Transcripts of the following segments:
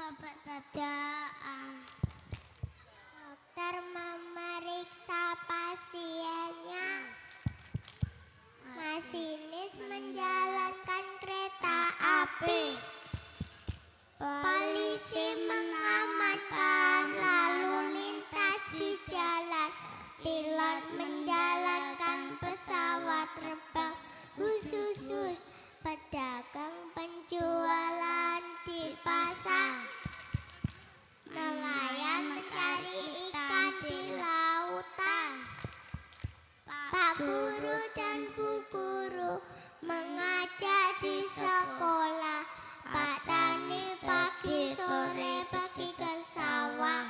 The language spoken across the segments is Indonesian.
keberadaan. Dokter memeriksa pasiennya. Masinis menjalankan kereta api. Polisi mengamankan lalu lintas di jalan. Pilot menjalankan pesawat terbang. Husus pedagang penjualan di pasar. Nelayan mencari ikan di lautan. Pak guru dan bu guru mengajar di sekolah. Pak tani pagi sore pergi ke sawah.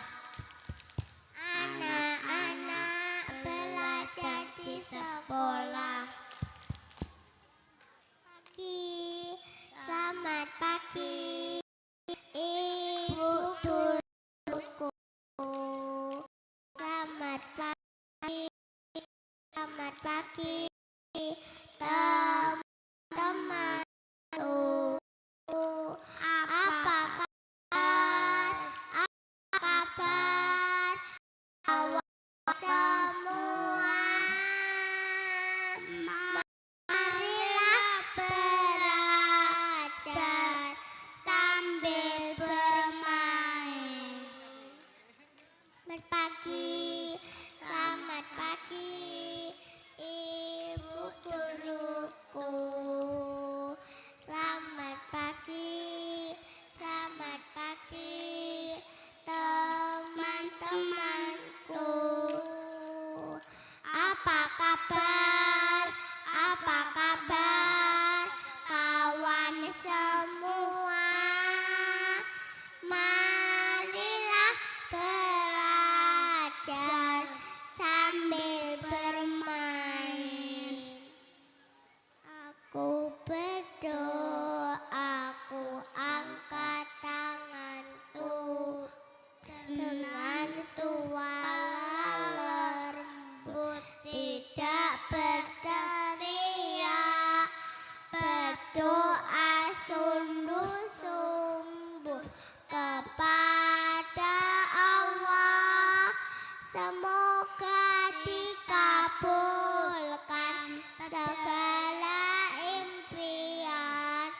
Anak-anak belajar di sekolah. Selamat pagi, Ibu guruku. Selamat pagi, teman-temanku. Apa kabar? Awak semua. Marilah belajar sambil bermain. Selamat pagi, Ibu guruku. Selamat pagi, teman-temanku. Apa kabar? Kawan semua. Marilah belajar sambil bermain. Aku berdoa, aku angkat tanganku dengan suara lembut, tidak berteriak. Berdoa sungguh-sungguh kepada Allah. Semoga dikabulkan segala impian.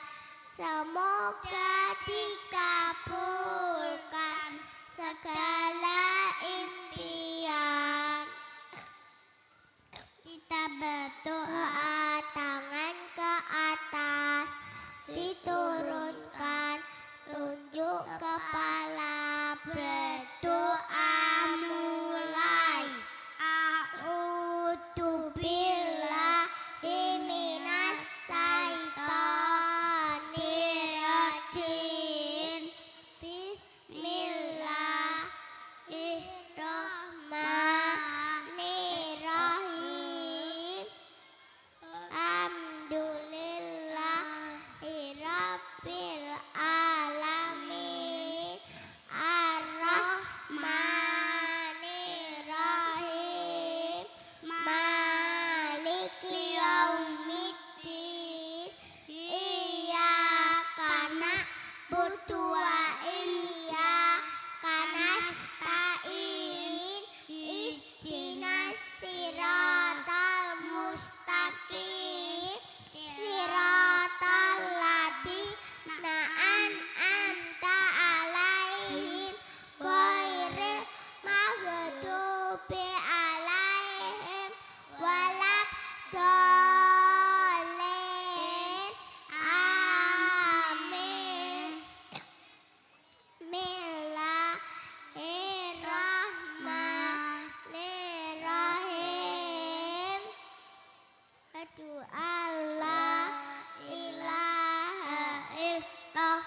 Semoga dikabulkan segala impian. Kita berdoa, tangan ke atas, diturunkan, tunjuk kepala, berdoa mulai. A'udzu billahi minas syaitonir rajim. Bismillahirrahmanirrahim. Alhamdulillahirabbil alamin. Ar-Rahmanirrahim. Maliki yaumiddin. Iyyaka na'budu wa iyyaka nasta'in. Ihdinas siratal mustaqim. Siratal ladzina an'amta 'alaihim ghairil maghdubi 'alaihim waladdallin. Amin. Bismillahirrahmanirrahim. Asyhadu alla ilaha illallah